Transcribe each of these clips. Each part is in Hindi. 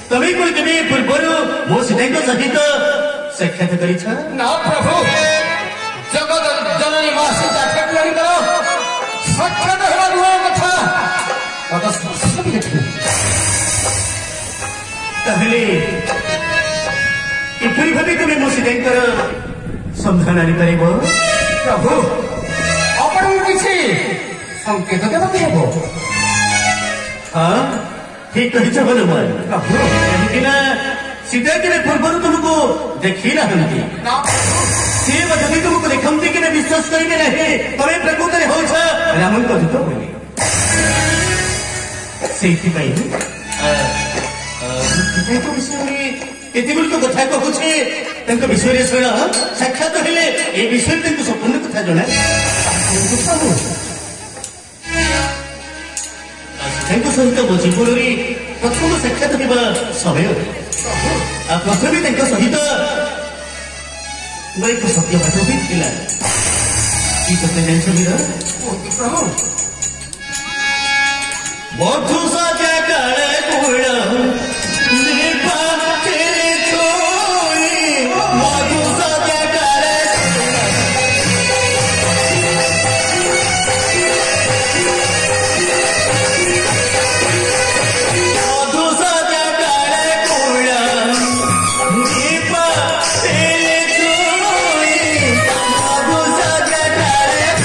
तमें कोई केबे पूर्वर मो सीता सहित साक्षात करिछ ना प्रभु जगत जननी मां सीता ठाकुरानी साक्षात हेला दूर कथा तत स्पर्श भी देखि ताहले किपरि भाबे तुमे मो सीता संधान आनी पारिबो प्रभु अपन किछि संकेत देबे हेबो हाँ ठीक कहिछ हनुमान प्रभु कहीं ना सीता के पूर्वर तुमको देखी ना सी जदि तुमको देखती कि विश्वास करेंगे नहीं तमें प्रकृत हो राम कथित बोली से विषय में एत गुड़िक कथा कहूँ विषय शुण साक्षात हेले ये विषय संपूर्ण कथा जना सहित मो जीवन प्रथम साक्षात होगा समय प्रथम सहित मैं एक सत्य पाठ भी थिला कि सत्य जान मधु सजा काले कुड़ा दीपा तेरे छोड़ी मधु सजा काले मधु सजा काले कुड़ा दीपा तेरे छोड़ी मधु सजा काले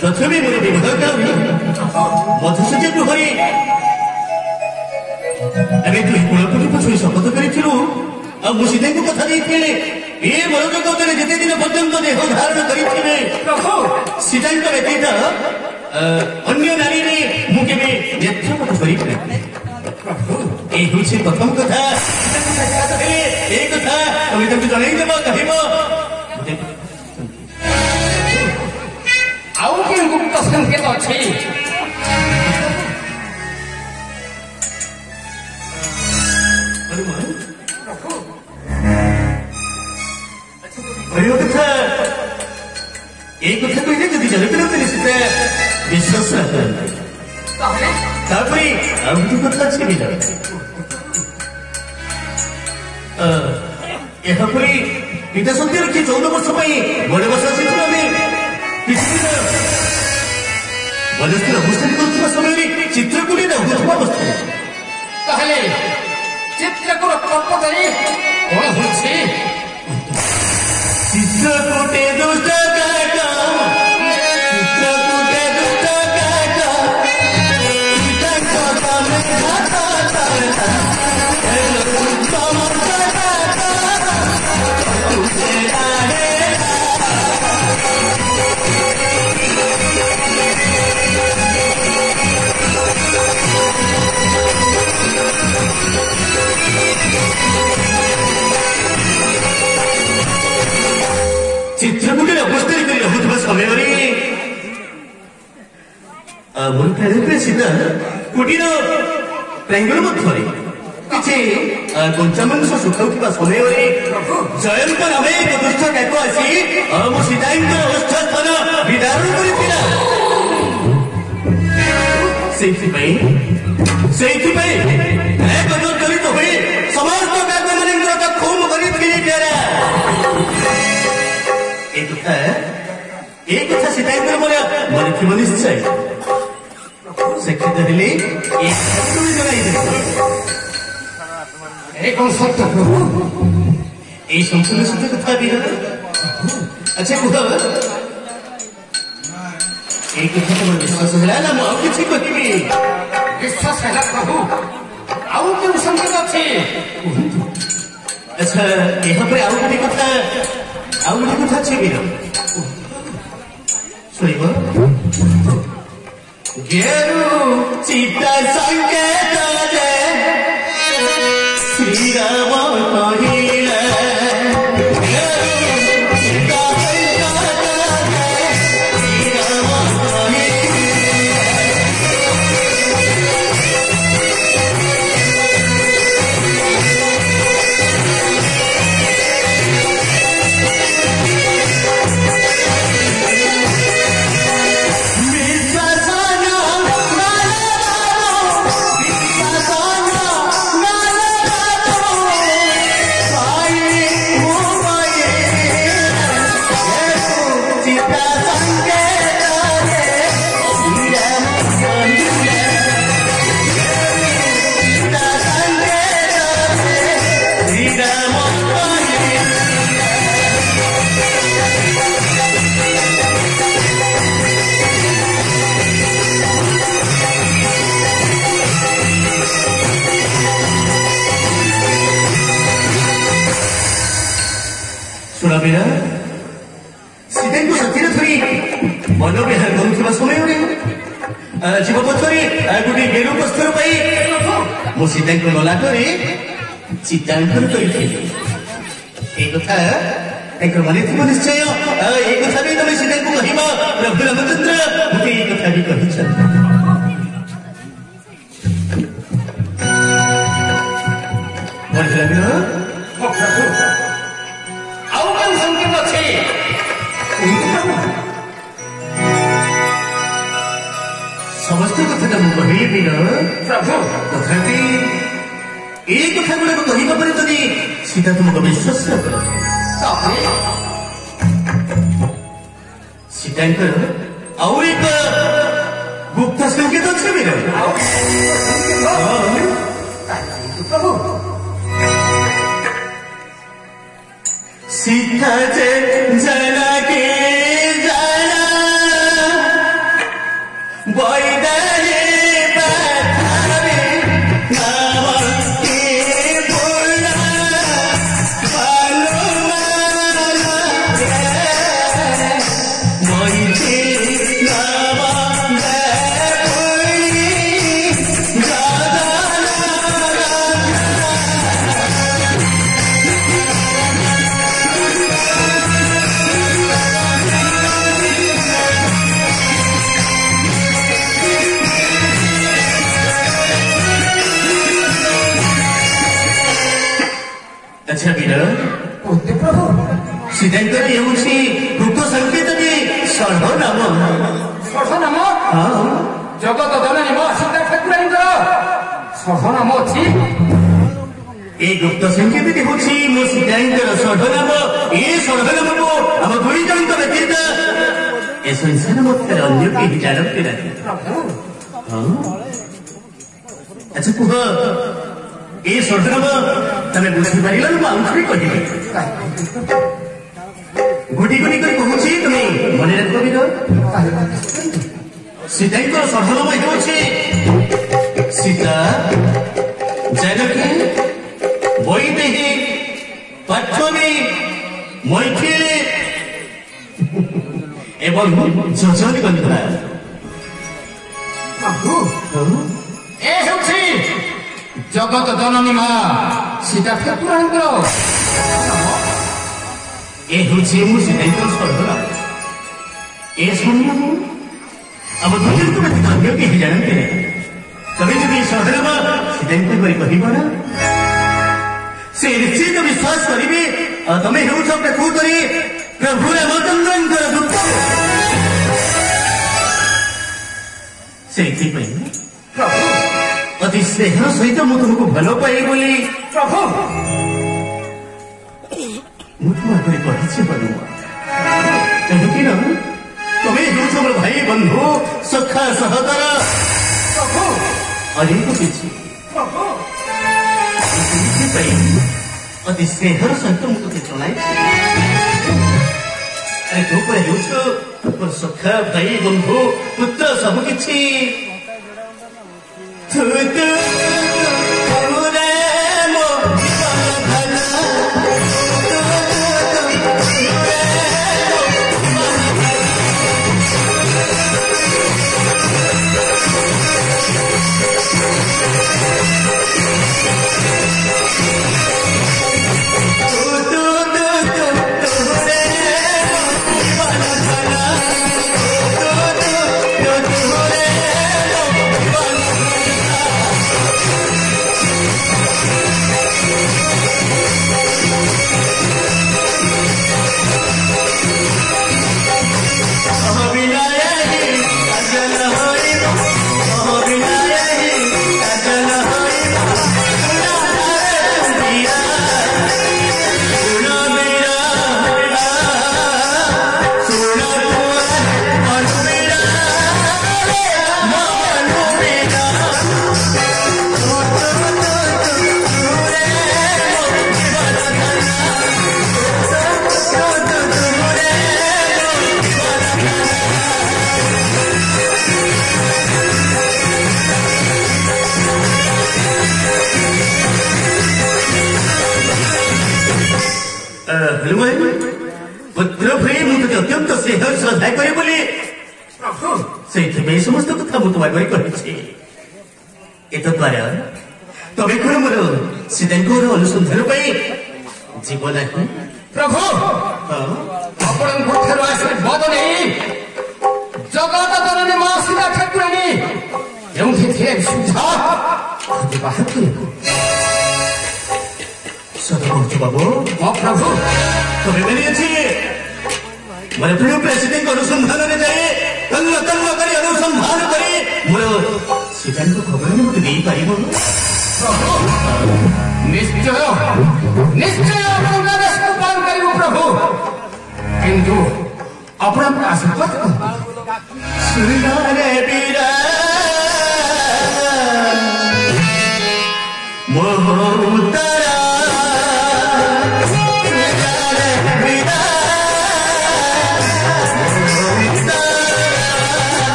प्रथमे मोर विवाह मधुसूदन गृहरे अरे तु कुलपति छुई शपथ करूँ आ सीता को कथा देखे ये मनोजगत जिते दिन पर्यंत देह धारण करेंगे सीता व्यतीत अन्य नारी मुझे नेत्रपथ कर प्रथम कथा ये कथा तुम जनईदेव कह आउ कि गुप्त संकेत अच्छी कथा ये कथा कहले जदि जनक सीता विश्वास कथा अच्छी यहापरी पिता सत्य रखी 14 वर्ष बड़े बस अवस्थान कर समय चित्रकूट अवस्था चित्रकूट तत्पदे कौन हो चित्रकूटे दुष्ट चित्रकूट अवस्था रहुवा समय सीता कुटीर प्रांगण मध्य किसी कंचामांस सुखाऊा समय जयंत नाम एक दुष्ट काक आसी मो सीता ओष्ठ स्थान विदारण जर्जरित हुए समस्त काक मान खूब एक कथा सीता मन थी निश्चय शिक्षित हेले संपूर्ण सत्य कथा भी अच्छा कह एक कथा तुम विश्वास है ना मुझे कहि विश्वास है प्रभु आउ क्यों संकेत अच्छी अच्छा यहाँ पर आउ गोटे कथा अच्छे वीर शुणव गेरु चिता संकेत श्रीराम कहिला सीधे को सतीर थोड़ी मन विहार करुवा समय जीव पथरे गोटे गेरु बस्तर पाई मु सीता को गला चित्रांकन कथा मन थी निश्चय ये कथा भी तुम सीता को कह प्रभु रामचंद्र मुझे ये कथा भी कही समस्त कथा मुझे प्रभु तथापि ये कथा गुड़ाक कहवा पर तुम सीता तुमको विश्वास सीतांकर आउ एक गुप्त संकेत अच्छे वीर प्रभु सीता जना के जाना बैदरे पथरे नाम के बोला मोहिते नाम अच्छा वीर प्रभु सीतांकर ये गुप्त संकेत सर्वनाम हाँ जगत जननी मां सीता ठाकुराणीଙ୍କର सर्वनाम अच्छी ये गुप्त संकेत हूँ मो सीतांकर सर्वनाम ये सर्वनाम को आम दुई जन व्यतीत ए संसार मध्य अन्य कहीं जानते नहीं अच्छा कह ये सर्वनाम तमें बुझीपार आउे कह गोटी गोटी कर कहूँ तुम्हें मन रख वीर सीतांकर सर्वनाम हो सीता जानकी वैदेही पार्थवी मैथिली एवं जजनी गंधा जगत जननी मां सीता ठाकुराणीଙ୍କର ए हूँ सीतांकर सर्वनाम ए सर्वनाम अब दुनिया को अन्य कहीं जानते नहीं तभी जब ये सर्वनाम सीतांकर कहना से निश्चित विश्वास करेंगे तुम्हें हूँ प्रकृत प्रभु रामचंद्र दूत से प्रभु अति स्नेह सहित मु तुमको भल पाए बोली प्रभु मुझे कही कहीं तुम्हें हूँ मोर भाई बंधु सखा सहतर प्रभु अनेक किसी अति स्नेहर सहित मुझे जनाई तू कह सखा भाई बंधु पुत्र सबकि हनुमान पुत्र भई मुझे अत्यंत स्नेह श्रद्धा करे बोली से समस्त कथा मुझे आगे कही एतद्वारा तबे कौन मोर सीतांकर अनुसंधान जीवन प्रभु आपण आशीर्वाद नहीं जगत जननी मां सीता ठाकुरानी सुझा बाबू प्रभु तबे मिली मोर प्रिय प्रेसिडेंट अनुसंधान जाए तल्ल तल्ल कर अनुसंधान करे मोर सीता खबर मत दे पार निश्चय निश्चय पान कर प्रभु किंतु अपना आशीर्वाद सुनारे बीरा मोहतरा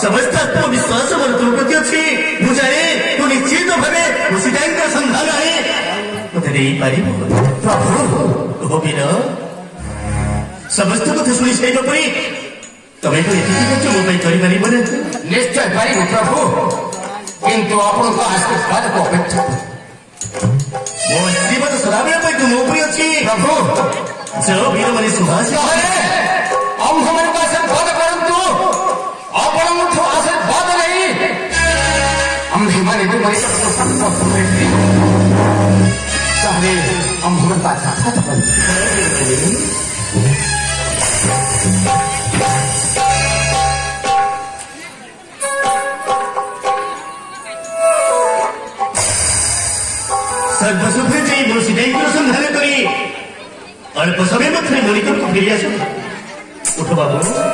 समस्त आत्मविश्वास तुम प्रति अच्छी मुझे तू निश्चित भावे सीतांकर संधान है मत नहीं पार प्रभु वीर समस्त कथा शुणी सारे परी तमें तो ये मो कर निश्चय पार प्रभु किंतु आपण आशीर्वाद को अपेक्षा मो आशीर्वाद सदाबेले तुम उपरी अच्छी प्रभु जो वीर मानी सुभाष आम हमारे आशीर्वाद करंतु आपण मुठो आशीर्वाद नहीं आम्ही माने तुम्हारी चाहे हम हमारे पास सर्वसुख जी मोर सीतांकर संधान करी अल्प समय मध्य मणिकर को फेरी आस उठ बाबू